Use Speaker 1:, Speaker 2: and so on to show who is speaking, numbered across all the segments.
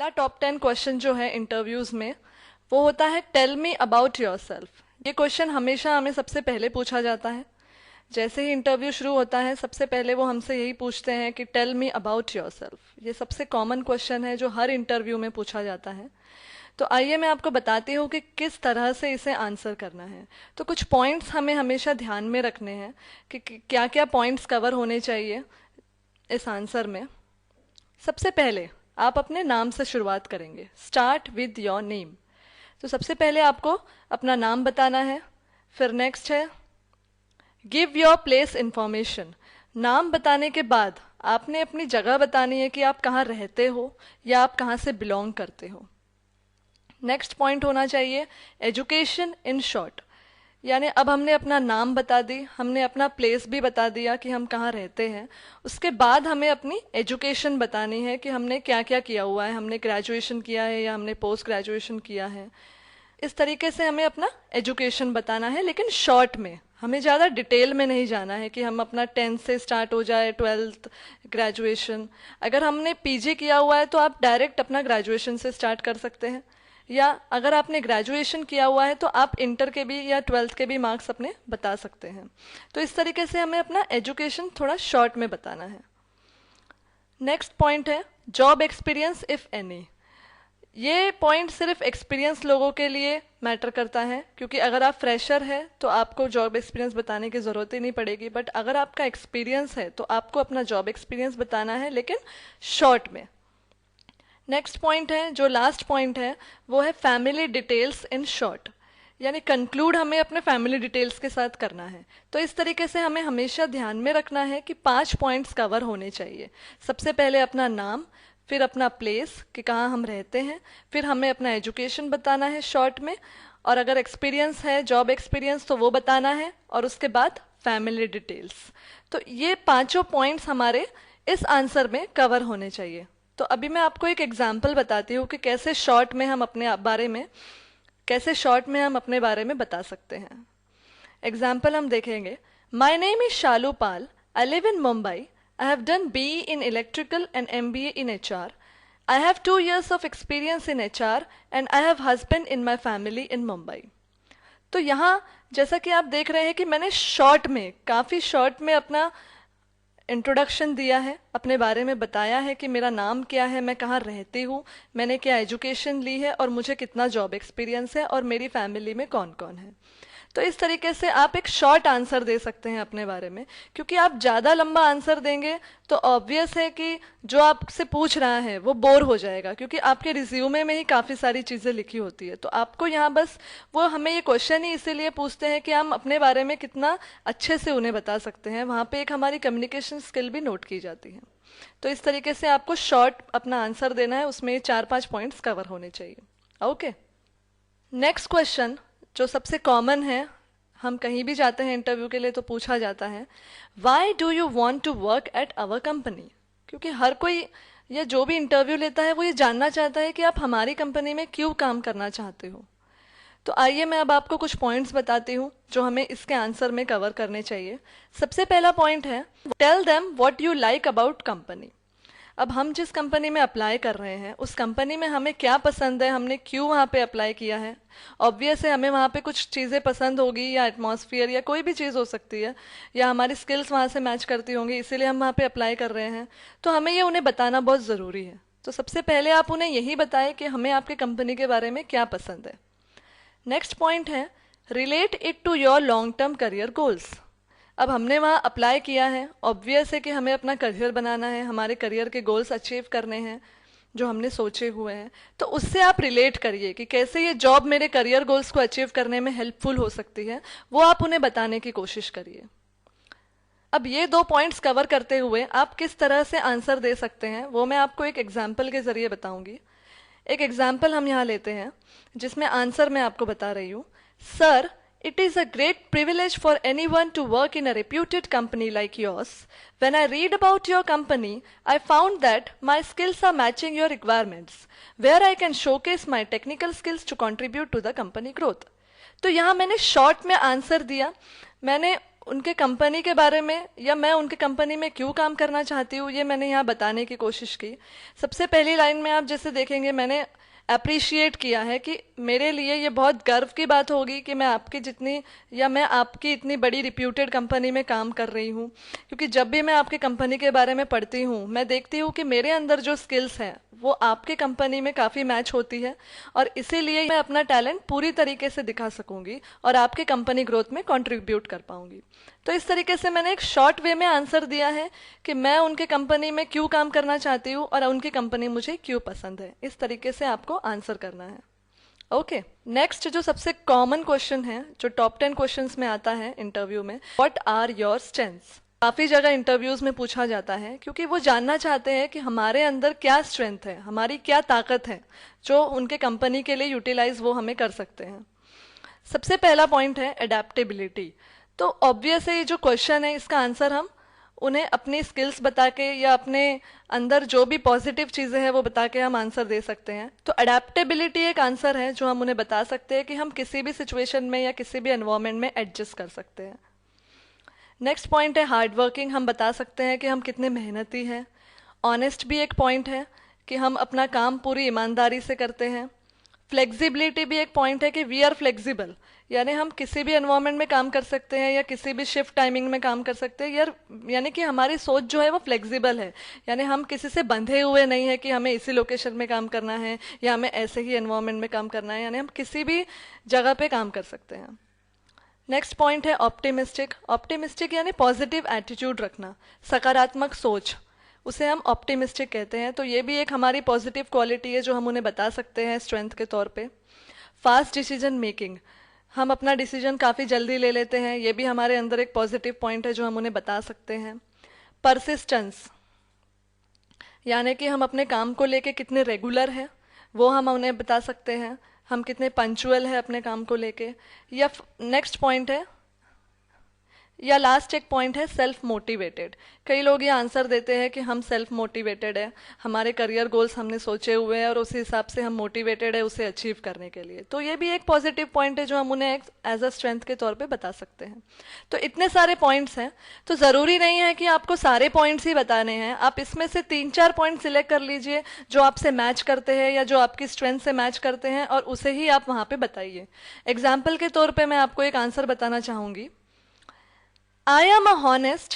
Speaker 1: पहला top 10 question जो है इंटरव्यूज में वो होता है टेल मी अबाउट योरसेल्फ। ये क्वेश्चन हमेशा हमें सबसे पहले पूछा जाता है। जैसे ही इंटरव्यू शुरू होता है सबसे पहले वो हमसे यही पूछते हैं कि टेल मी अबाउट योरसेल्फ। ये सबसे कॉमन क्वेश्चन है जो हर इंटरव्यू में पूछा जाता है। तो आइए मैं आपको बताती हूँ कि किस तरह से इसे आंसर करना है। तो कुछ पॉइंट्स हमें हमेशा ध्यान में रखने हैं कि क्या क्या पॉइंट्स कवर होने चाहिए इस आंसर में। सबसे पहले आप अपने नाम से शुरुआत करेंगे। Start with your name. तो सबसे पहले आपको अपना नाम बताना है। फिर नेक्स्ट है गिव योर प्लेस इंफॉर्मेशन। नाम बताने के बाद आपने अपनी जगह बतानी है कि आप कहाँ रहते हो या आप कहाँ से बिलोंग करते हो। नेक्स्ट पॉइंट होना चाहिए एजुकेशन इन शॉर्ट। यानी अब हमने अपना नाम बता दी, हमने अपना प्लेस भी बता दिया कि हम कहाँ रहते हैं। उसके बाद हमें अपनी एजुकेशन बतानी है कि हमने क्या क्या किया हुआ है, हमने ग्रेजुएशन किया है या हमने पोस्ट ग्रेजुएशन किया है। इस तरीके से हमें अपना एजुकेशन बताना है, लेकिन शॉर्ट में। हमें ज़्यादा डिटेल में नहीं जाना है कि हम अपना 10th से स्टार्ट हो जाए, 12th, ग्रेजुएशन। अगर हमने पीजी किया हुआ है तो आप डायरेक्ट अपना ग्रेजुएशन से स्टार्ट कर सकते हैं, या अगर आपने ग्रेजुएशन किया हुआ है तो आप इंटर के भी या 12th के भी मार्क्स अपने बता सकते हैं। तो इस तरीके से हमें अपना एजुकेशन थोड़ा शॉर्ट में बताना है। नेक्स्ट पॉइंट है जॉब एक्सपीरियंस इफ़ एनी। ये पॉइंट सिर्फ एक्सपीरियंस लोगों के लिए मैटर करता है, क्योंकि अगर आप फ्रेशर हैं तो आपको जॉब एक्सपीरियंस बताने की ज़रूरत ही नहीं पड़ेगी। बट अगर आपका एक्सपीरियंस है तो आपको अपना जॉब एक्सपीरियंस बताना है, लेकिन शॉर्ट में। नेक्स्ट पॉइंट है, जो लास्ट पॉइंट है, वो है फैमिली डिटेल्स इन शॉर्ट। यानी कंक्लूड हमें अपने फैमिली डिटेल्स के साथ करना है। तो इस तरीके से हमें हमेशा ध्यान में रखना है कि 5 पॉइंट्स कवर होने चाहिए। सबसे पहले अपना नाम, फिर अपना प्लेस कि कहाँ हम रहते हैं, फिर हमें अपना एजुकेशन बताना है शॉर्ट में, और अगर एक्सपीरियंस है जॉब एक्सपीरियंस तो वो बताना है, और उसके बाद फैमिली डिटेल्स। तो ये 5 पॉइंट्स हमारे इस आंसर में कवर होने चाहिए। तो अभी मैं आपको एक एग्जाम्पल बताती हूँ कि कैसे शॉर्ट में हम अपने बारे में बता सकते हैं। एग्जाम्पल हम देखेंगे। My name is Shalu Pal, I live in Mumbai, I have done BE in electrical and MBA in HR. I have 2 years of experience in HR and I have husband in my family in Mumbai. तो यहाँ जैसा कि आप देख रहे हैं कि मैंने काफ़ी शॉर्ट में अपना इंट्रोडक्शन दिया है, अपने बारे में बताया है कि मेरा नाम क्या है, मैं कहाँ रहती हूँ, मैंने क्या एजुकेशन ली है और मुझे कितना जॉब एक्सपीरियंस है और मेरी फैमिली में कौन कौन है। तो इस तरीके से आप एक शॉर्ट आंसर दे सकते हैं अपने बारे में, क्योंकि आप ज़्यादा लंबा आंसर देंगे तो ऑब्वियस है कि जो आपसे पूछ रहा है वो बोर हो जाएगा, क्योंकि आपके रिज्यूमे में ही काफ़ी सारी चीज़ें लिखी होती है। तो आपको यहाँ बस वो हमें ये क्वेश्चन ही इसीलिए पूछते हैं कि हम अपने बारे में कितना अच्छे से उन्हें बता सकते हैं। वहाँ पर एक हमारी कम्युनिकेशन स्किल भी नोट की जाती है। तो इस तरीके से आपको शॉर्ट अपना आंसर देना है, उसमें 4-5 पॉइंट्स कवर होने चाहिए। ओके, नेक्स्ट क्वेश्चन जो सबसे कॉमन है, हम कहीं भी जाते हैं इंटरव्यू के लिए तो पूछा जाता है why do you want to work at our company. क्योंकि हर कोई या जो भी इंटरव्यू लेता है वो ये जानना चाहता है कि आप हमारी कंपनी में क्यों काम करना चाहते हो। तो आइए मैं अब आपको कुछ पॉइंट्स बताती हूँ जो हमें इसके आंसर में कवर करने चाहिए। सबसे पहला पॉइंट है tell them what you like about company. अब हम जिस कंपनी में अप्लाई कर रहे हैं उस कंपनी में हमें क्या पसंद है, हमने क्यों वहाँ पे अप्लाई किया है। ऑब्वियस है हमें वहाँ पे कुछ चीज़ें पसंद होगी, या एटमॉस्फेयर या कोई भी चीज़ हो सकती है, या हमारी स्किल्स वहाँ से मैच करती होंगी, इसीलिए हम वहाँ पे अप्लाई कर रहे हैं। तो हमें ये उन्हें बताना बहुत ज़रूरी है। तो सबसे पहले आप उन्हें यही बताएं कि हमें आपके कंपनी के बारे में क्या पसंद है। नेक्स्ट पॉइंट है relate it to your long term career goals. अब हमने वहाँ अप्लाई किया है, ऑब्वियस है कि हमें अपना करियर बनाना है, हमारे करियर के गोल्स अचीव करने हैं जो हमने सोचे हुए हैं। तो उससे आप रिलेट करिए कि कैसे ये जॉब मेरे करियर गोल्स को अचीव करने में हेल्पफुल हो सकती है, वो आप उन्हें बताने की कोशिश करिए। अब ये 2 पॉइंट्स कवर करते हुए आप किस तरह से आंसर दे सकते हैं वो मैं आपको एक एग्जाम्पल के ज़रिए बताऊंगी। एक एग्जाम्पल हम यहाँ लेते हैं जिसमें आंसर मैं आपको बता रही हूँ। Sir, it is a great privilege for anyone to work in a reputed company like yours. When I read about your company, I found that my skills are matching your requirements, where I can showcase my technical skills to contribute to the company growth. तो यहाँ मैंने short में answer दिया, मैंने उनके company के बारे में या मैं उनके कंपनी में क्यों काम करना चाहती हूँ, ये मैंने यहाँ बताने की कोशिश की। सबसे पहली लाइन में आप जैसे देखेंगे, मैंने अप्रिशिएट किया है कि मेरे लिए ये बहुत गर्व की बात होगी कि मैं आपकी जितनी या मैं आपकी इतनी बड़ी रिप्यूटेड कंपनी में काम कर रही हूँ। क्योंकि जब भी मैं आपकी कंपनी के बारे में पढ़ती हूँ, मैं देखती हूँ कि मेरे अंदर जो स्किल्स हैं वो आपके कंपनी में काफ़ी मैच होती है, और इसीलिए मैं अपना टैलेंट पूरी तरीके से दिखा सकूंगी और आपके कंपनी ग्रोथ में कंट्रीब्यूट कर पाऊंगी। तो इस तरीके से मैंने एक शॉर्ट वे में आंसर दिया है कि मैं उनके कंपनी में क्यों काम करना चाहती हूँ और उनकी कंपनी मुझे क्यों पसंद है। इस तरीके से आपको आंसर करना है। ओके, नेक्स्ट जो सबसे कॉमन क्वेश्चन है, जो टॉप 10 क्वेश्चंस में आता है इंटरव्यू में, व्हाट आर योर स्ट्रेंथ्स। काफ़ी जगह इंटरव्यूज़ में पूछा जाता है क्योंकि वो जानना चाहते हैं कि हमारे अंदर क्या स्ट्रेंथ है, हमारी क्या ताकत है जो उनके कंपनी के लिए यूटिलाइज वो हमें कर सकते हैं। सबसे पहला पॉइंट है एडेप्टेबिलिटी। तो ऑब्वियस है ये जो क्वेश्चन है इसका आंसर हम उन्हें अपनी स्किल्स बता के या अपने अंदर जो भी पॉजिटिव चीज़ें हैं वो बता के हम आंसर दे सकते हैं। तो अडेप्टेबिलिटी एक आंसर है जो हम उन्हें बता सकते हैं कि हम किसी भी सिचुएशन में या किसी भी एनवायरनमेंट में एडजस्ट कर सकते हैं। नेक्स्ट पॉइंट है हार्ड वर्किंग। हम बता सकते हैं कि हम कितने मेहनती हैं। ऑनेस्ट भी एक पॉइंट है कि हम अपना काम पूरी ईमानदारी से करते हैं। फ्लेक्सिबिलिटी भी एक पॉइंट है कि वी आर फ्लेक्सिबल, यानी हम किसी भी एनवायरनमेंट में काम कर सकते हैं या किसी भी शिफ्ट टाइमिंग में काम कर सकते हैं, यानी कि हमारी सोच जो है वो फ्लेक्सिबल है। यानी हम किसी से बंधे हुए नहीं है कि हमें इसी लोकेशन में काम करना है या हमें ऐसे ही एनवायरनमेंट में काम करना है, यानी हम किसी भी जगह पे काम कर सकते हैं। नेक्स्ट पॉइंट है ऑप्टिमिस्टिक। ऑप्टिमिस्टिक यानी पॉजिटिव एटीट्यूड रखना, सकारात्मक सोच, उसे हम ऑप्टिमिस्टिक कहते हैं। तो ये भी एक हमारी पॉजिटिव क्वालिटी है जो हम उन्हें बता सकते हैं स्ट्रेंथ के तौर पे। फास्ट डिसीजन मेकिंग, हम अपना डिसीजन काफ़ी जल्दी ले लेते हैं, ये भी हमारे अंदर एक पॉजिटिव पॉइंट है जो हम उन्हें बता सकते हैं। परसिस्टेंस, यानी कि हम अपने काम को लेके कितने रेगुलर हैं वो हम उन्हें बता सकते हैं, हम कितने पंचुअल है अपने काम को लेके। या नेक्स्ट पॉइंट है या लास्ट एक पॉइंट है सेल्फ मोटिवेटेड। कई लोग ये आंसर देते हैं कि हम सेल्फ मोटिवेटेड है, हमारे करियर गोल्स हमने सोचे हुए हैं और उसी हिसाब से हम मोटिवेटेड है उसे अचीव करने के लिए। तो ये भी एक पॉजिटिव पॉइंट है जो हम उन्हें एज अ स्ट्रेंथ के तौर पे बता सकते हैं। तो इतने सारे पॉइंट्स हैं, तो ज़रूरी नहीं है कि आपको सारे पॉइंट्स ही बताने हैं। आप इसमें से 3-4 पॉइंट सिलेक्ट कर लीजिए जो आपसे मैच करते हैं या जो आपकी स्ट्रेंथ से मैच करते हैं और उसे ही आप वहाँ पे बताइए। एग्जाम्पल के तौर पे मैं आपको एक आंसर बताना चाहूँगी। I am a honest,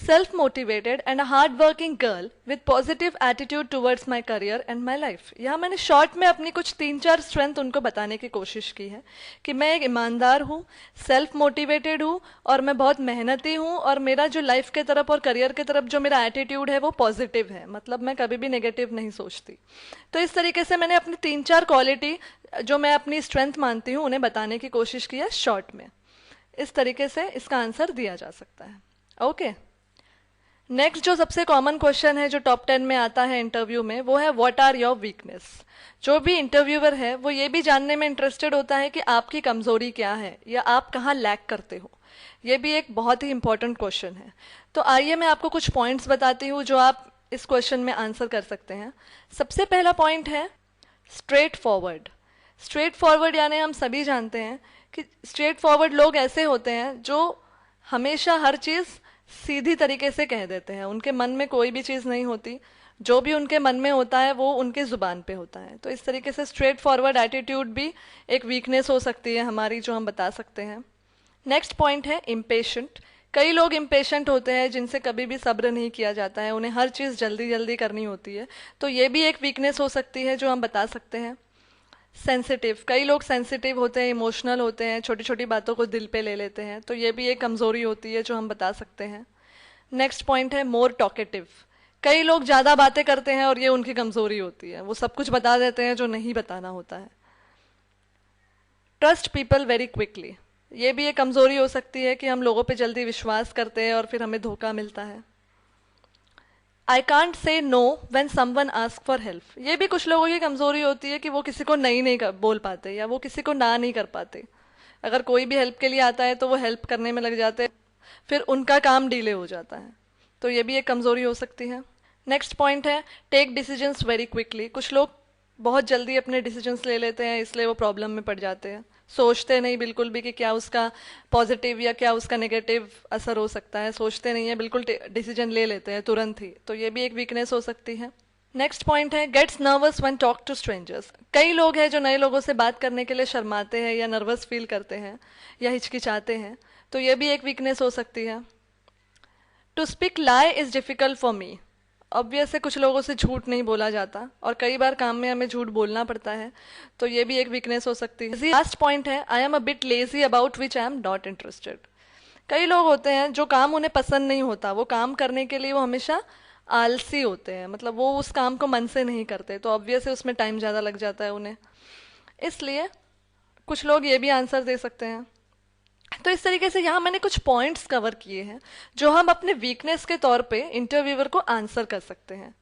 Speaker 1: self-motivated and a hard-working girl with positive attitude towards my career and my life। यहाँ मैंने शॉर्ट में अपनी कुछ 3-4 स्ट्रेंथ उनको बताने की कोशिश की है कि मैं एक ईमानदार हूँ, सेल्फ मोटिवेटेड हूँ और मैं बहुत मेहनती हूँ, और मेरा जो लाइफ के तरफ और करियर के तरफ जो मेरा एटीट्यूड है वो पॉजिटिव है, मतलब मैं कभी भी नेगेटिव नहीं सोचती। तो इस तरीके से मैंने अपनी 3-4 क्वालिटी जो मैं अपनी स्ट्रेंथ मानती हूँ उन्हें बताने की कोशिश की है शॉर्ट में। इस तरीके से इसका आंसर दिया जा सकता है। ओके, नेक्स्ट जो सबसे कॉमन क्वेश्चन है जो टॉप 10 में आता है इंटरव्यू में, वो है व्हाट आर योर वीकनेस। जो भी इंटरव्यूअर है वो ये भी जानने में इंटरेस्टेड होता है कि आपकी कमजोरी क्या है या आप कहाँ लैक करते हो। ये भी एक बहुत ही इंपॉर्टेंट क्वेश्चन है। तो आइए मैं आपको कुछ पॉइंट्स बताती हूँ जो आप इस क्वेश्चन में आंसर कर सकते हैं। सबसे पहला पॉइंट है स्ट्रेट फॉरवर्ड। स्ट्रेट फॉरवर्ड यानी हम सभी जानते हैं कि स्ट्रेट फॉरवर्ड लोग ऐसे होते हैं जो हमेशा हर चीज़ सीधी तरीके से कह देते हैं, उनके मन में कोई भी चीज़ नहीं होती, जो भी उनके मन में होता है वो उनके ज़ुबान पे होता है। तो इस तरीके से स्ट्रेट फॉरवर्ड एटीट्यूड भी एक वीकनेस हो सकती है हमारी जो हम बता सकते हैं। नेक्स्ट पॉइंट है इम्पेशेंट। कई लोग इम्पेशेंट होते हैं जिनसे कभी भी सब्र नहीं किया जाता है, उन्हें हर चीज़ जल्दी जल्दी करनी होती है, तो ये भी एक वीकनेस हो सकती है जो हम बता सकते हैं। सेंसिटिव, कई लोग सेंसिटिव होते हैं, इमोशनल होते हैं, छोटी छोटी बातों को दिल पे ले लेते हैं, तो ये भी एक कमज़ोरी होती है जो हम बता सकते हैं। नेक्स्ट पॉइंट है मोर टॉकेटिव। कई लोग ज़्यादा बातें करते हैं और ये उनकी कमज़ोरी होती है, वो सब कुछ बता देते हैं जो नहीं बताना होता है। ट्रस्ट पीपल वेरी क्विकली, ये भी एक कमज़ोरी हो सकती है कि हम लोगों पे जल्दी विश्वास करते हैं और फिर हमें धोखा मिलता है। I can't say know when someone ask for help, ये भी कुछ लोगों की कमज़ोरी होती है कि वो किसी को नहीं बोल पाते या वो किसी को ना नहीं कर पाते। अगर कोई भी हेल्प के लिए आता है तो वो हेल्प करने में लग जाते हैं, फिर उनका काम डिले हो जाता है, तो ये भी एक कमज़ोरी हो सकती है। नेक्स्ट पॉइंट है टेक डिसीजंस वेरी क्विकली। कुछ लोग बहुत जल्दी अपने डिसीजंस ले लेते हैं, इसलिए वो प्रॉब्लम में पड़ जाते हैं। सोचते नहीं बिल्कुल भी कि क्या उसका पॉजिटिव या क्या उसका नेगेटिव असर हो सकता है, सोचते नहीं है, बिल्कुल डिसीजन ले लेते हैं तुरंत ही, तो ये भी एक वीकनेस हो सकती है। नेक्स्ट पॉइंट है gets nervous when talk to strangers. कई लोग हैं जो नए लोगों से बात करने के लिए शर्माते हैं या नर्वस फील करते हैं या हिचकिचाते हैं, तो ये भी एक वीकनेस हो सकती है। To speak lie is difficult for me. Obvious है, कुछ लोगों से झूठ नहीं बोला जाता और कई बार काम में हमें झूठ बोलना पड़ता है, तो ये भी एक वीकनेस हो सकती है। लास्ट पॉइंट है I am a bit lazy about which I am not interested. कई लोग होते हैं जो काम उन्हें पसंद नहीं होता, वो काम करने के लिए वो हमेशा आलसी होते हैं, मतलब वो उस काम को मन से नहीं करते, तो ऑब्वियस है उसमें टाइम ज़्यादा लग जाता है उन्हें, इसलिए कुछ लोग ये भी आंसर दे सकते हैं। तो इस तरीके से यहाँ मैंने कुछ पॉइंट्स कवर किए हैं जो हम अपने वीकनेस के तौर पे इंटरव्यूअर को आंसर कर सकते हैं।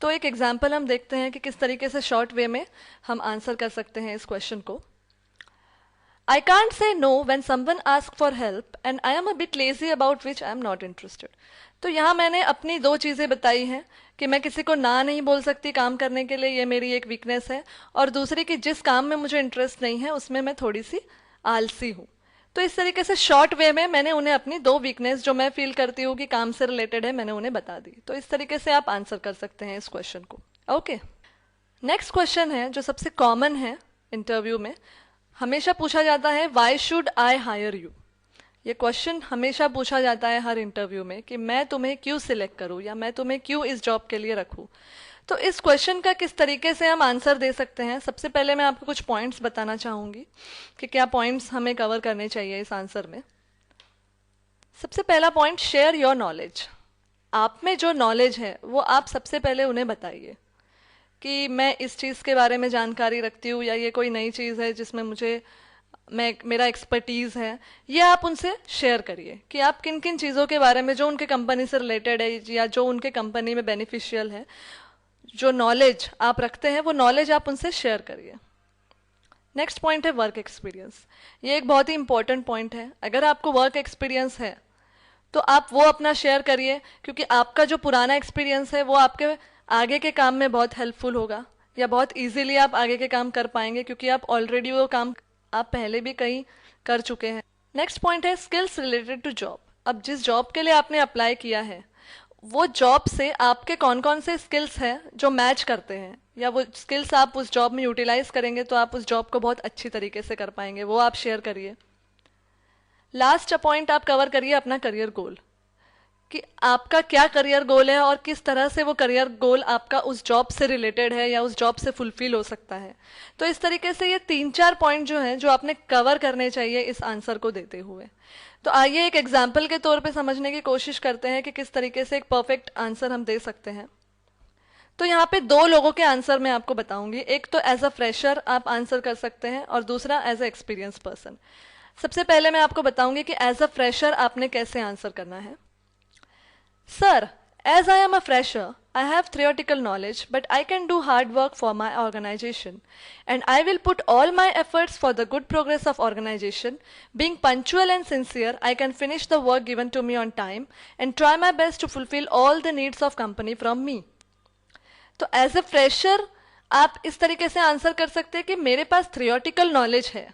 Speaker 1: तो एक एग्जांपल हम देखते हैं कि किस तरीके से शॉर्ट वे में हम आंसर कर सकते हैं इस क्वेश्चन को। I can't say no when someone asks for help and I am a bit lazy about which I am not interested. तो यहाँ मैंने अपनी दो चीज़ें बताई हैं कि मैं किसी को ना नहीं बोल सकती काम करने के लिए, ये मेरी एक वीकनेस है, और दूसरी कि जिस काम में मुझे इंटरेस्ट नहीं है उसमें मैं थोड़ी सी आलसी हूँ। तो इस तरीके से शॉर्ट वे में मैंने उन्हें अपनी दो वीकनेस जो मैं फील करती हूँ कि काम से रिलेटेड है, मैंने उन्हें बता दी। तो इस तरीके से आप आंसर कर सकते हैं इस क्वेश्चन को। ओके, नेक्स्ट क्वेश्चन है जो सबसे कॉमन है इंटरव्यू में, हमेशा पूछा जाता है why should I hire you. ये क्वेश्चन हमेशा पूछा जाता है हर इंटरव्यू में कि मैं तुम्हें क्यों सिलेक्ट करूं या मैं तुम्हें क्यों इस जॉब के लिए रखूं। तो इस क्वेश्चन का किस तरीके से हम आंसर दे सकते हैं, सबसे पहले मैं आपको कुछ पॉइंट्स बताना चाहूंगी कि क्या पॉइंट्स हमें कवर करने चाहिए इस आंसर में। सबसे पहला पॉइंट, शेयर योर नॉलेज। आप में जो नॉलेज है वो आप सबसे पहले उन्हें बताइए कि मैं इस चीज़ के बारे में जानकारी रखती हूँ या ये कोई नई चीज़ है जिसमें मेरा एक्सपर्टीज़ है, ये आप उनसे शेयर करिए कि आप किन किन चीज़ों के बारे में जो उनके कंपनी से रिलेटेड है या जो उनके कंपनी में बेनिफिशियल है, जो नॉलेज आप रखते हैं वो नॉलेज आप उनसे शेयर करिए। नेक्स्ट पॉइंट है वर्क एक्सपीरियंस। ये एक बहुत ही इंपॉर्टेंट पॉइंट है। अगर आपको वर्क एक्सपीरियंस है तो आप वो अपना शेयर करिए, क्योंकि आपका जो पुराना एक्सपीरियंस है वो आपके आगे के काम में बहुत हेल्पफुल होगा या बहुत इजीली आप आगे के काम कर पाएंगे, क्योंकि आप ऑलरेडी वो काम आप पहले भी कहीं कर चुके हैं। नेक्स्ट पॉइंट है स्किल्स रिलेटेड टू जॉब। अब जिस जॉब के लिए आपने अप्लाई किया है वो जॉब से आपके कौन कौन से स्किल्स हैं जो मैच करते हैं, या वो स्किल्स आप उस जॉब में यूटिलाइज करेंगे तो आप उस जॉब को बहुत अच्छी तरीके से कर पाएंगे, वो आप शेयर करिए। लास्ट पॉइंट आप कवर करिए अपना करियर गोल, कि आपका क्या करियर गोल है और किस तरह से वो करियर गोल आपका उस जॉब से रिलेटेड है या उस जॉब से फुलफिल हो सकता है। तो इस तरीके से ये 3-4 पॉइंट जो हैं जो आपने कवर करने चाहिए इस आंसर को देते हुए। तो आइए एक एग्जाम्पल के तौर पे समझने की कोशिश करते हैं कि किस तरीके से एक परफेक्ट आंसर हम दे सकते हैं। तो यहाँ पे दो लोगों के आंसर मैं आपको बताऊंगी, एक तो एज अ फ्रेशर आप आंसर कर सकते हैं और दूसरा एज अ एक्सपीरियंस पर्सन। सबसे पहले मैं आपको बताऊंगी कि एज अ फ्रेशर आपने कैसे आंसर करना है। Sir, as I am a fresher, I have theoretical knowledge, but I can do hard work for my organization, and I will put all my efforts for the good progress of organization. Being punctual and sincere, I can finish the work given to me on time and try my best to fulfill all the needs of company from me. तो as a fresher आप इस तरीके से answer कर सकते हैं कि मेरे पास थियोरेटिकल नॉलेज है,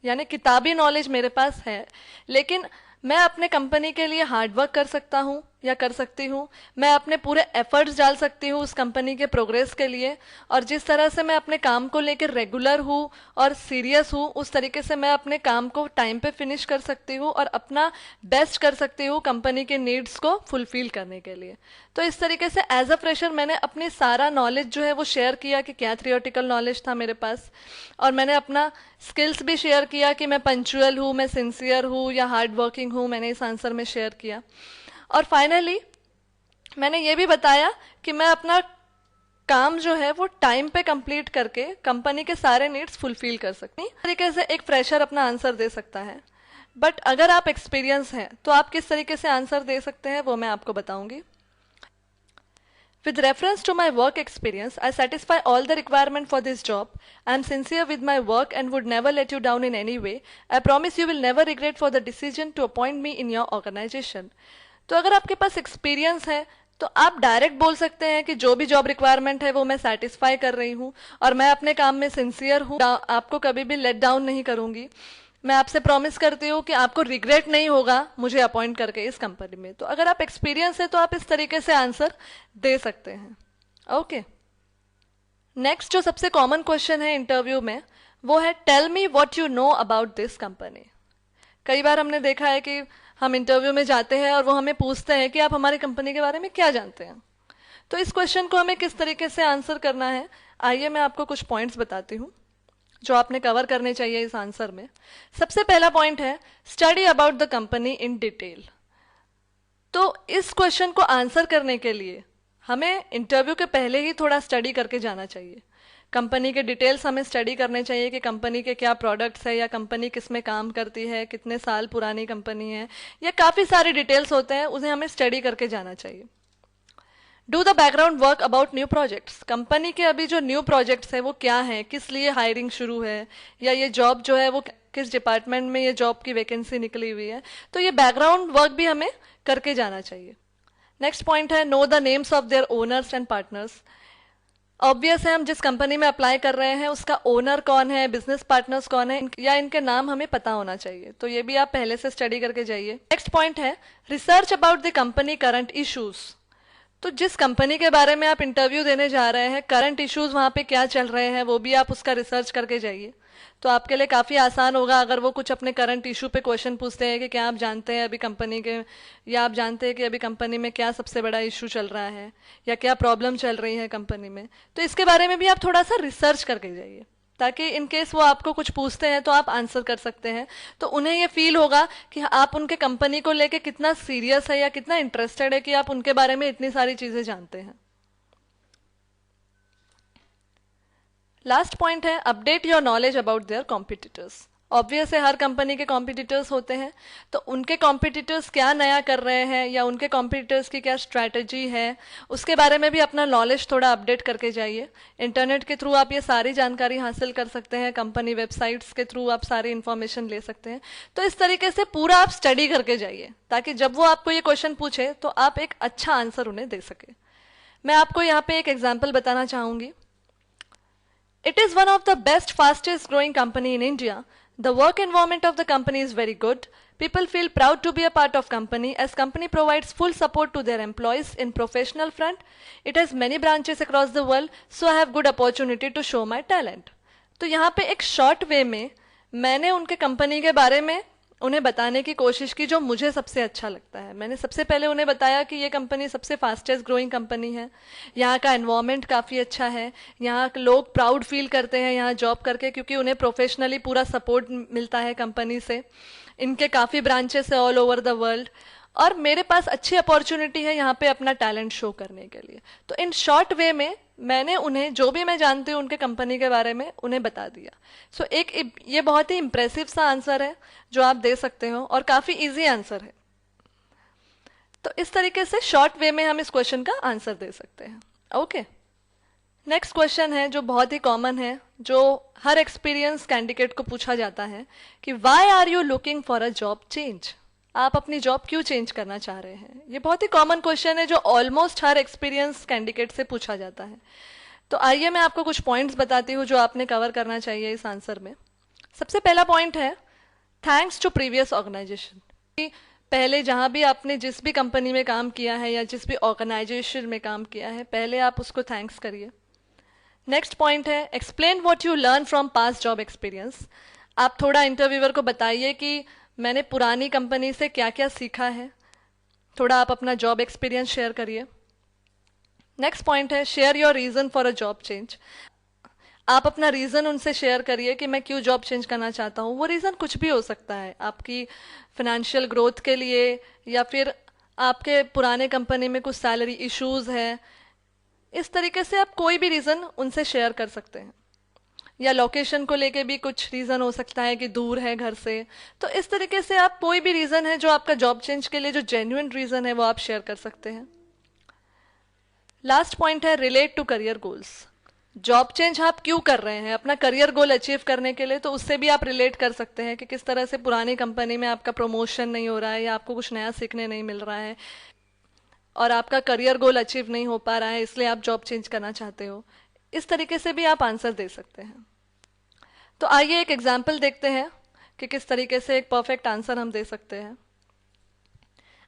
Speaker 1: यानी किताबी नॉलेज मेरे पास है, लेकिन मैं अपने कंपनी के लिए हार्ड वर्क कर सकता हूँ या कर सकती हूँ, मैं अपने पूरे एफर्ट्स डाल सकती हूँ उस कंपनी के प्रोग्रेस के लिए, और जिस तरह से मैं अपने काम को लेकर रेगुलर हूँ और सीरियस हूँ उस तरीके से मैं अपने काम को टाइम पे फिनिश कर सकती हूँ और अपना बेस्ट कर सकती हूँ कंपनी के नीड्स को फुलफिल करने के लिए। तो इस तरीके से एज अ फ्रेशर मैंने अपनी सारा नॉलेज जो है वो शेयर किया कि क्या थियोरेटिकल नॉलेज था मेरे पास, और मैंने अपना स्किल्स भी शेयर किया कि मैं पंचुअल हूँ, मैं सिंसियर हूँ या हार्ड वर्किंग हूँ, मैंने इस आंसर में शेयर किया। और फाइनली मैंने ये भी बताया कि मैं अपना काम जो है वो टाइम पे कंप्लीट करके कंपनी के सारे नीड्स फुलफिल कर सकती हूँ। इस तरीके से एक फ्रेशर अपना आंसर दे सकता है। बट अगर आप एक्सपीरियंस हैं तो आप किस तरीके से आंसर दे सकते हैं वो मैं आपको बताऊंगी। With reference to my work experience, I satisfy all the requirement for this job. I am sincere with my work and would never let you down in any way. I promise you will never regret for the decision to appoint me in your organization. तो अगर आपके पास experience है तो आप direct बोल सकते हैं कि जो भी जॉब रिक्वायरमेंट है वो मैं सेटिस्फाई कर रही हूँ और मैं अपने काम में सिंसियर हूँ, आपको कभी भी लेट डाउन नहीं करूंगी। मैं आपसे प्रॉमिस करती हूँ कि आपको रिग्रेट नहीं होगा मुझे अपॉइंट करके इस कंपनी में। तो अगर आप एक्सपीरियंस है तो आप इस तरीके से आंसर दे सकते हैं। ओके, नेक्स्ट जो सबसे कॉमन क्वेश्चन है इंटरव्यू में वो है tell me what you know about this company. कई बार हमने देखा है कि हम इंटरव्यू में जाते हैं और वो हमें पूछते हैं कि आप हमारी कंपनी के बारे में क्या जानते हैं। तो इस क्वेश्चन को हमें किस तरीके से आंसर करना है, आइए मैं आपको कुछ पॉइंट्स बताती हूँ जो आपने कवर करने चाहिए इस आंसर में। सबसे पहला पॉइंट है study about the company in detail. तो इस क्वेश्चन को आंसर करने के लिए हमें इंटरव्यू के पहले ही थोड़ा स्टडी करके जाना चाहिए। कंपनी के डिटेल्स हमें स्टडी करने चाहिए कि कंपनी के क्या प्रोडक्ट्स है या कंपनी किस में काम करती है, कितने साल पुरानी कंपनी है, या काफ़ी सारे डिटेल्स होते हैं, उन्हें हमें स्टडी करके जाना चाहिए। Do the background work about new projects. Company के अभी जो न्यू प्रोजेक्ट्स है वो क्या है, किस लिए हायरिंग शुरू है, या ये जॉब जो है वो किस डिपार्टमेंट में ये जॉब की वैकेंसी निकली हुई है। तो ये बैकग्राउंड वर्क भी हमें करके जाना चाहिए। नेक्स्ट पॉइंट है know the names of their owners and partners. Obvious है हम जिस कंपनी में अप्लाई कर रहे हैं उसका ओनर कौन है, बिजनेस पार्टनर्स कौन है, या इनके नाम हमें पता होना चाहिए। तो ये भी आप पहले से स्टडी करके जाइए। नेक्स्ट पॉइंट है research about the company current issues. तो जिस कंपनी के बारे में आप इंटरव्यू देने जा रहे हैं, करंट इश्यूज वहाँ पे क्या चल रहे हैं वो भी आप उसका रिसर्च करके जाइए। तो आपके लिए काफ़ी आसान होगा अगर वो कुछ अपने करंट इशू पे क्वेश्चन पूछते हैं कि क्या आप जानते हैं अभी कंपनी के, या आप जानते हैं कि अभी कंपनी में क्या सबसे बड़ा इशू चल रहा है या क्या प्रॉब्लम चल रही है कंपनी में। तो इसके बारे में भी आप थोड़ा सा रिसर्च करके जाइए ताकि इन केस वो आपको कुछ पूछते हैं तो आप आंसर कर सकते हैं। तो उन्हें ये फील होगा कि आप उनके कंपनी को लेके कितना सीरियस है या कितना इंटरेस्टेड है कि आप उनके बारे में इतनी सारी चीज़ें जानते हैं। लास्ट पॉइंट है update your knowledge about their competitors. Obvious है हर कंपनी के कॉम्पिटिटर्स होते हैं, तो उनके कॉम्पिटिटर्स क्या नया कर रहे हैं या उनके कॉम्पिटिटर्स की क्या स्ट्रैटेजी है उसके बारे में भी अपना नॉलेज थोड़ा अपडेट करके जाइए। इंटरनेट के थ्रू आप ये सारी जानकारी हासिल कर सकते हैं, कंपनी वेबसाइट्स के थ्रू आप सारी इन्फॉर्मेशन ले सकते हैं। तो इस तरीके से पूरा आप स्टडी करके जाइए ताकि जब वो आपको ये क्वेश्चन पूछे तो आप एक अच्छा आंसर उन्हें दे सके। मैं आपको यहाँ पे एक एग्जाम्पल बताना चाहूँगी। It is one of the best, fastest growing company in India. The work environment of the company is very good. People feel proud to be a part of company as company provides full support to their employees in professional front. It has many branches across the world, so I have good opportunity to show my talent. तो यहाँ पे एक short way में मैंने उनके company के बारे में उन्हें बताने की कोशिश की जो मुझे सबसे अच्छा लगता है। मैंने सबसे पहले उन्हें बताया कि ये कंपनी सबसे फास्टेस्ट ग्रोइंग कंपनी है, यहाँ का एनवायरनमेंट काफ़ी अच्छा है, यहाँ के लोग प्राउड फील करते हैं यहाँ जॉब करके क्योंकि उन्हें प्रोफेशनली पूरा सपोर्ट मिलता है कंपनी से, इनके काफ़ी ब्रांचेस है ऑल ओवर द वर्ल्ड, और मेरे पास अच्छी अपॉर्चुनिटी है यहाँ पे अपना टैलेंट शो करने के लिए। तो इन शॉर्ट वे में मैंने उन्हें जो भी मैं जानती हूँ उनके कंपनी के बारे में उन्हें बता दिया। सो ये बहुत ही इम्प्रेसिव सा आंसर है जो आप दे सकते हो और काफ़ी इजी आंसर है। तो इस तरीके से शॉर्ट वे में हम इस क्वेश्चन का आंसर दे सकते हैं। ओके, नेक्स्ट क्वेश्चन है जो बहुत ही कॉमन है, जो हर एक्सपीरियंस कैंडिडेट को पूछा जाता है कि why are you looking for a job change. आप अपनी जॉब क्यों चेंज करना चाह रहे हैं। ये बहुत ही कॉमन क्वेश्चन है जो ऑलमोस्ट हर एक्सपीरियंस कैंडिडेट से पूछा जाता है। तो आइए मैं आपको कुछ पॉइंट्स बताती हूँ जो आपने कवर करना चाहिए इस आंसर में। सबसे पहला पॉइंट है थैंक्स टू प्रीवियस ऑर्गेनाइजेशन। पहले जहाँ भी आपने जिस भी कंपनी में काम किया है या जिस भी ऑर्गेनाइजेशन में काम किया है पहले आप उसको थैंक्स करिए। नेक्स्ट पॉइंट है explain what you learn from past job experience. आप थोड़ा इंटरव्यूअर को बताइए कि मैंने पुरानी कंपनी से क्या क्या सीखा है, थोड़ा आप अपना जॉब एक्सपीरियंस शेयर करिए। नेक्स्ट पॉइंट है share your reason for a job change. आप अपना रीज़न उनसे शेयर करिए कि मैं क्यों जॉब चेंज करना चाहता हूँ। वो रीज़न कुछ भी हो सकता है, आपकी फाइनेंशियल ग्रोथ के लिए या फिर आपके पुराने कंपनी में कुछ सैलरी इश्यूज़ है। इस तरीके से आप कोई भी रीज़न उनसे शेयर कर सकते हैं, या लोकेशन को लेके भी कुछ रीज़न हो सकता है कि दूर है घर से। तो इस तरीके से आप कोई भी रीज़न है जो आपका जॉब चेंज के लिए जो जेन्युइन रीज़न है वो आप शेयर कर सकते हैं। लास्ट पॉइंट है relate to career goals. Job change आप क्यों कर रहे हैं, अपना करियर गोल अचीव करने के लिए, तो उससे भी आप रिलेट कर सकते हैं कि किस तरह से पुरानी कंपनी में आपका प्रमोशन नहीं हो रहा है या आपको कुछ नया सीखने नहीं मिल रहा है। और आपका करियर गोल अचीव नहीं हो पा रहा है इसलिए आप जॉब चेंज करना चाहते हो। इस तरीके से भी आप आंसर दे सकते हैं। तो आइए एक एग्जाम्पल देखते हैं कि किस तरीके से एक परफेक्ट आंसर हम दे सकते हैं।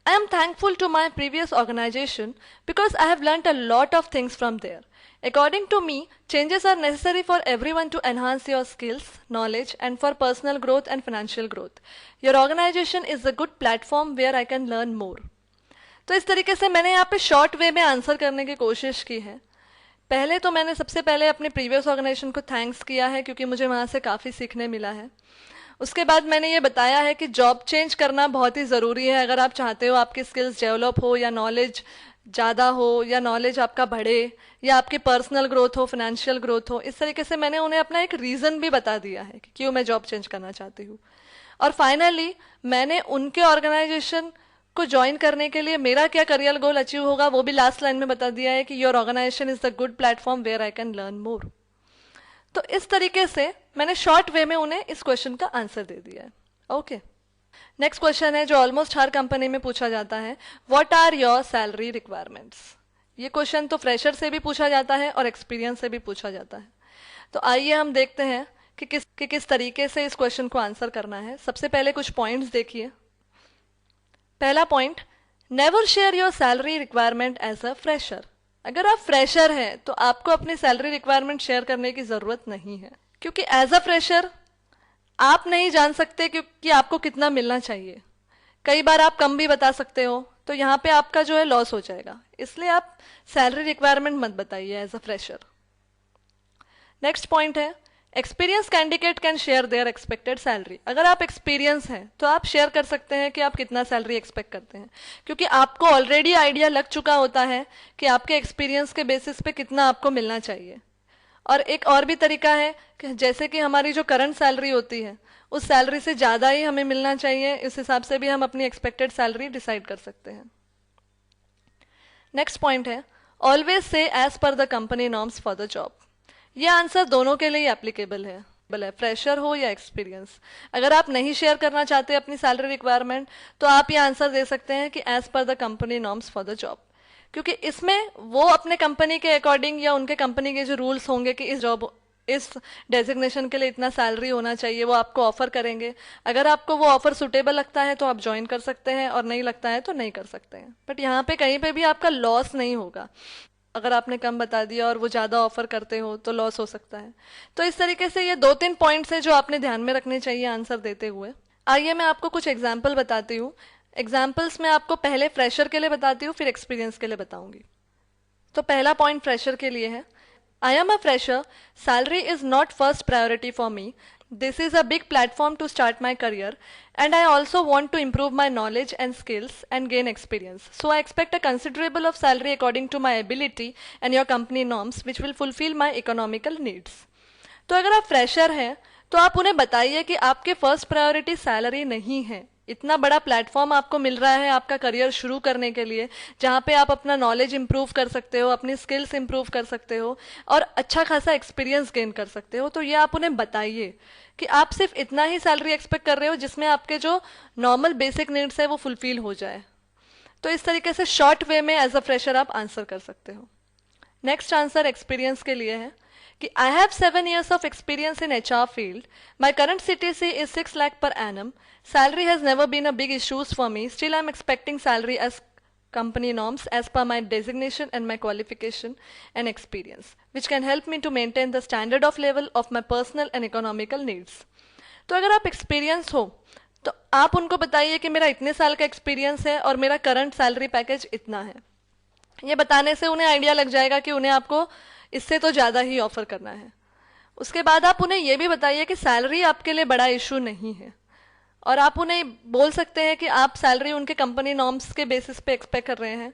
Speaker 1: I am thankful to my previous organization because I have learnt a lot of things from there. According to me, changes are necessary for everyone to enhance your skills, knowledge, and for personal growth and financial growth. Your organization is a good platform where I can learn more. तो इस तरीके से मैंने यहाँ पे short way में answer करने की कोशिश की है। पहले तो मैंने सबसे पहले अपने प्रीवियस ऑर्गेनाइजेशन को थैंक्स किया है क्योंकि मुझे वहाँ से काफ़ी सीखने मिला है। उसके बाद मैंने ये बताया है कि जॉब चेंज करना बहुत ही ज़रूरी है अगर आप चाहते हो आपकी स्किल्स डेवलप हो या नॉलेज ज़्यादा हो या नॉलेज आपका बढ़े या आपकी पर्सनल ग्रोथ हो, फाइनेंशियल ग्रोथ हो। इस तरीके से मैंने उन्हें अपना एक रीज़न भी बता दिया है कि क्यों मैं जॉब चेंज करना चाहती हूँ। और फाइनली मैंने उनके ऑर्गेनाइजेशन को ज्वाइन करने के लिए मेरा क्या करियर गोल अचीव होगा वो भी लास्ट लाइन में बता दिया है कि your organisation is the good platform where I can learn more. तो इस तरीके से मैंने शॉर्ट वे में उन्हें इस क्वेश्चन का आंसर दे दिया है। ओके, नेक्स्ट क्वेश्चन है जो ऑलमोस्ट हर कंपनी में पूछा जाता है, what are your salary requirements. ये क्वेश्चन तो फ्रेशर से भी पूछा जाता है और एक्सपीरियंस से भी पूछा जाता है। तो आइए हम देखते हैं कि किस तरीके से इस क्वेश्चन को आंसर करना है। सबसे पहले कुछ पॉइंट्स देखिए। पहला point, never share your salary requirement as a fresher. अगर आप फ्रेशर हैं तो आपको अपनी सैलरी रिक्वायरमेंट शेयर करने की ज़रूरत नहीं है क्योंकि एज अ फ्रेशर आप नहीं जान सकते कि आपको कितना मिलना चाहिए। कई बार आप कम भी बता सकते हो तो यहाँ पे आपका जो है लॉस हो जाएगा, इसलिए आप सैलरी रिक्वायरमेंट मत बताइए as a fresher. Next point है, experience candidate can share their expected salary. अगर आप एक्सपीरियंस हैं तो आप शेयर कर सकते हैं कि आप कितना सैलरी एक्सपेक्ट करते हैं क्योंकि आपको ऑलरेडी आइडिया लग चुका होता है कि आपके एक्सपीरियंस के बेसिस पे कितना आपको मिलना चाहिए। और एक और भी तरीका है कि जैसे कि हमारी जो करंट सैलरी होती है उस सैलरी से ज़्यादा ही हमें मिलना चाहिए, इस हिसाब से भी हम अपनी एक्सपेक्टेड सैलरी डिसाइड कर सकते हैं। नेक्स्ट पॉइंट है, always say as per the company norms for the job. ये आंसर दोनों के लिए एप्लीकेबल है, भले फ्रेशर हो या एक्सपीरियंस। अगर आप नहीं शेयर करना चाहते अपनी सैलरी रिक्वायरमेंट तो आप ये आंसर दे सकते हैं कि as per the company norms for the job, क्योंकि इसमें वो अपने कंपनी के अकॉर्डिंग या उनके कंपनी के जो रूल्स होंगे कि इस डेजिग्नेशन के लिए इतना सैलरी होना चाहिए वो आपको ऑफर करेंगे। अगर आपको वो ऑफर सुटेबल लगता है तो आप ज्वाइन कर सकते हैं और नहीं लगता है तो नहीं कर सकते हैं। बट यहाँ पे कहीं पे भी आपका लॉस नहीं होगा। अगर आपने कम बता दिया और वो ज़्यादा ऑफर करते हो तो लॉस हो सकता है। तो इस तरीके से ये 2-3 पॉइंट्स हैं जो आपने ध्यान में रखने चाहिए आंसर देते हुए। आइए मैं आपको कुछ एग्जाम्पल बताती हूँ। एग्जाम्पल्स मैं आपको पहले फ्रेशर के लिए बताती हूँ फिर एक्सपीरियंस के लिए बताऊंगी। तो पहला पॉइंट फ्रेशर के लिए है, I am a fresher. Salary is not first priority for me. This is a big platform to start my career, and I also want to improve my knowledge and skills and gain experience. So I expect a considerable of salary according to my ability and your company norms, which will fulfill my economical needs. तो अगर आप fresher हैं तो आप उन्हें बताइए कि आपके फर्स्ट प्रायोरिटी सैलरी नहीं है। इतना बड़ा प्लेटफॉर्म आपको मिल रहा है आपका करियर शुरू करने के लिए, जहाँ पे आप अपना नॉलेज इंप्रूव कर सकते हो, अपनी स्किल्स इंप्रूव कर सकते हो और अच्छा खासा एक्सपीरियंस गेन कर सकते हो। तो ये आप उन्हें बताइए कि आप सिर्फ इतना ही सैलरी एक्सपेक्ट कर रहे हो जिसमें आपके जो नॉर्मल बेसिक नीड्स है वो फुलफिल हो जाए। तो इस तरीके से शॉर्ट वे में एज अ फ्रेशर आप आंसर कर सकते हो। नेक्स्ट आंसर एक्सपीरियंस के लिए है कि I have 7 years of experience in HR field. My current CTC is 6 lakh per annum. Salary has never been a big issue for me. Still, I'm expecting salary as company norms as per my designation and my qualification and experience, which can help me to maintain the standard of level of my personal and economical needs. तो अगर आप experience हो तो आप उनको बताइए कि मेरा इतने साल का एक्सपीरियंस है और मेरा करंट सैलरी पैकेज इतना है। ये बताने से उन्हें आइडिया लग जाएगा कि उन्हें आपको इससे तो ज़्यादा ही ऑफर करना है। उसके बाद आप उन्हें यह भी बताइए कि सैलरी आपके लिए बड़ा इशू नहीं है और आप उन्हें बोल सकते हैं कि आप सैलरी उनके कंपनी नॉर्म्स के बेसिस पे एक्सपेक्ट कर रहे हैं,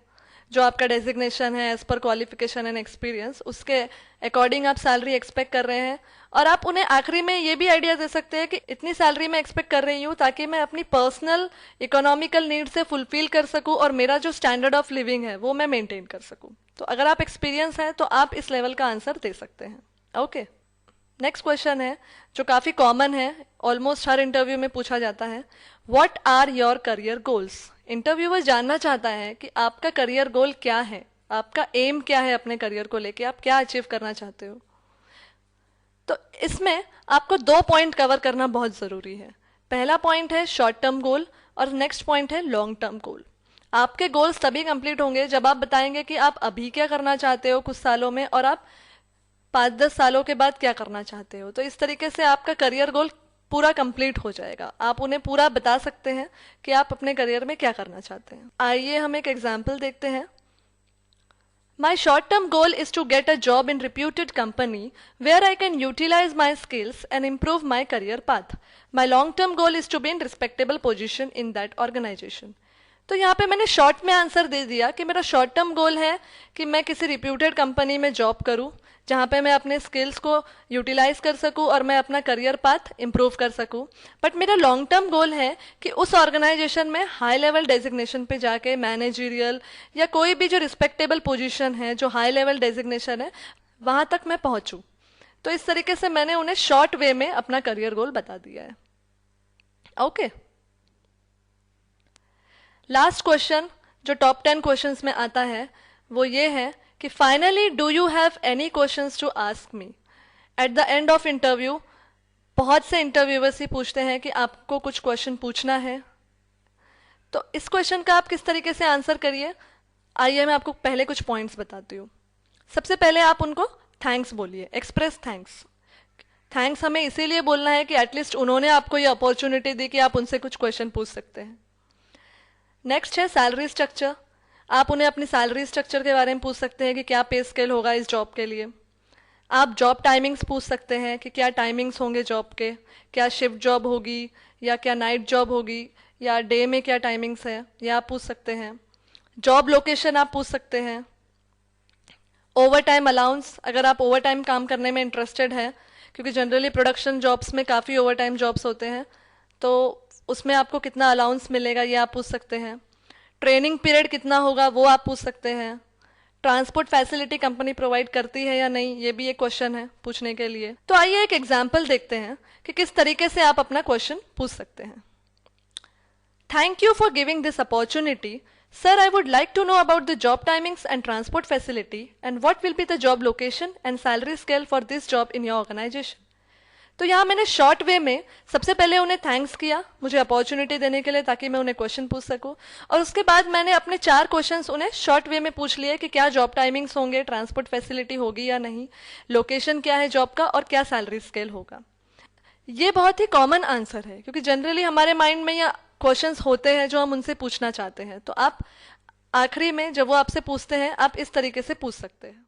Speaker 1: जो आपका डेजिग्नेशन है as per qualification and experience, उसके अकॉर्डिंग आप सैलरी एक्सपेक्ट कर रहे हैं। और आप उन्हें आखिरी में ये भी आइडिया दे सकते हैं कि इतनी सैलरी मैं एक्सपेक्ट कर रही हूँ ताकि मैं अपनी पर्सनल इकोनॉमिकल नीड से फुलफिल कर सकूँ और मेरा जो स्टैंडर्ड ऑफ लिविंग है वो मैं मेंटेन कर सकूँ। तो अगर आप एक्सपीरियंस हैं तो आप इस लेवल का आंसर दे सकते हैं। ओके, नेक्स्ट क्वेश्चन है जो काफ़ी कॉमन है, ऑलमोस्ट हर इंटरव्यू में पूछा जाता है, what are your career goals. Interviewer जानना चाहता है कि आपका करियर गोल क्या है, आपका एम क्या है अपने करियर को लेके, आप क्या अचीव करना चाहते हो। तो इसमें आपको 2 पॉइंट कवर करना बहुत ज़रूरी है। पहला पॉइंट है शॉर्ट टर्म गोल और नेक्स्ट पॉइंट है लॉन्ग टर्म गोल। आपके गोल्स तभी कंप्लीट होंगे जब आप बताएंगे कि आप अभी क्या करना चाहते हो कुछ सालों में, और आप 5-10 सालों के बाद क्या करना चाहते हो। तो इस तरीके से आपका करियर गोल पूरा कंप्लीट हो जाएगा। आप उन्हें पूरा बता सकते हैं कि आप अपने करियर में क्या करना चाहते हैं। आइए हम एक एग्जाम्पल देखते हैं। My short-term goal is to get a job in reputed company where I can utilize my skills and improve my career path. My long-term goal is to be in respectable position in that organization. तो यहाँ पे मैंने short में answer दे दिया कि मेरा short term goal है कि मैं किसी रिप्यूटेड कंपनी में जॉब करूँ जहाँ पे मैं अपने स्किल्स को यूटिलाइज कर सकूँ और मैं अपना करियर पाथ इम्प्रूव कर सकूँ। बट मेरा लॉन्ग टर्म गोल है कि उस ऑर्गेनाइजेशन में हाई लेवल डेजिग्नेशन पे जाके मैनेजरियल या कोई भी जो रिस्पेक्टेबल पोजीशन है, जो हाई लेवल डेजिग्नेशन है, वहाँ तक मैं पहुँचूँ। तो इस तरीके से मैंने उन्हें शॉर्ट वे में अपना करियर गोल बता दिया है। ओके, लास्ट क्वेश्चन जो टॉप 10 क्वेश्चंस में आता है वो ये है कि finally do you have any questions to ask me. At the end of interview बहुत से इंटरव्यूअर्स ही पूछते हैं कि आपको कुछ क्वेश्चन पूछना है। तो इस क्वेश्चन का आप किस तरीके से आंसर करिए, आइए मैं आपको पहले कुछ पॉइंट्स बताती हूँ। सबसे पहले आप उनको थैंक्स बोलिए, एक्सप्रेस थैंक्स। थैंक्स हमें इसीलिए बोलना है कि एटलीस्ट उन्होंने आपको ये अपॉर्चुनिटी दी कि आप उनसे कुछ क्वेश्चन पूछ सकते हैं। नेक्स्ट है सैलरी स्ट्रक्चर। आप उन्हें अपनी सैलरी स्ट्रक्चर के बारे में पूछ सकते हैं कि क्या पे स्केल होगा इस जॉब के लिए। आप जॉब टाइमिंग्स पूछ सकते हैं कि क्या टाइमिंग्स होंगे जॉब के, क्या शिफ्ट जॉब होगी या क्या नाइट जॉब होगी या डे में क्या टाइमिंग्स है, ये आप पूछ सकते हैं। जॉब लोकेशन आप पूछ सकते हैं। ओवर टाइम अलाउंस, अगर आप ओवर टाइम काम करने में इंटरेस्टेड हैं, क्योंकि जनरली प्रोडक्शन जॉब्स में काफ़ी ओवर टाइम जॉब्स होते हैं, तो उसमें आपको कितना अलाउंस मिलेगा ये आप पूछ सकते हैं। ट्रेनिंग पीरियड कितना होगा वो आप पूछ सकते हैं। ट्रांसपोर्ट फैसिलिटी कंपनी प्रोवाइड करती है या नहीं, ये भी एक क्वेश्चन है पूछने के लिए। तो आइए एक एग्जाम्पल देखते हैं कि किस तरीके से आप अपना क्वेश्चन पूछ सकते हैं। Thank you for giving this opportunity sir, I would like to know about the job timings and transport facility and what will be the job location and salary scale for this job in your organisation. तो यहाँ मैंने short way में सबसे पहले उन्हें thanks किया मुझे opportunity देने के लिए ताकि मैं उन्हें क्वेश्चन पूछ सकूं, और उसके बाद मैंने अपने 4 क्वेश्चंस उन्हें शॉर्ट वे में पूछ लिए कि क्या जॉब टाइमिंग्स होंगे, ट्रांसपोर्ट फैसिलिटी होगी या नहीं, लोकेशन क्या है जॉब का और क्या सैलरी स्केल होगा। ये बहुत ही कॉमन आंसर है क्योंकि जनरली हमारे माइंड में ये क्वेश्चंस होते हैं जो हम उनसे पूछना चाहते हैं। तो आप आखिरी में जब वो आपसे पूछते हैं आप इस तरीके से पूछ सकते हैं।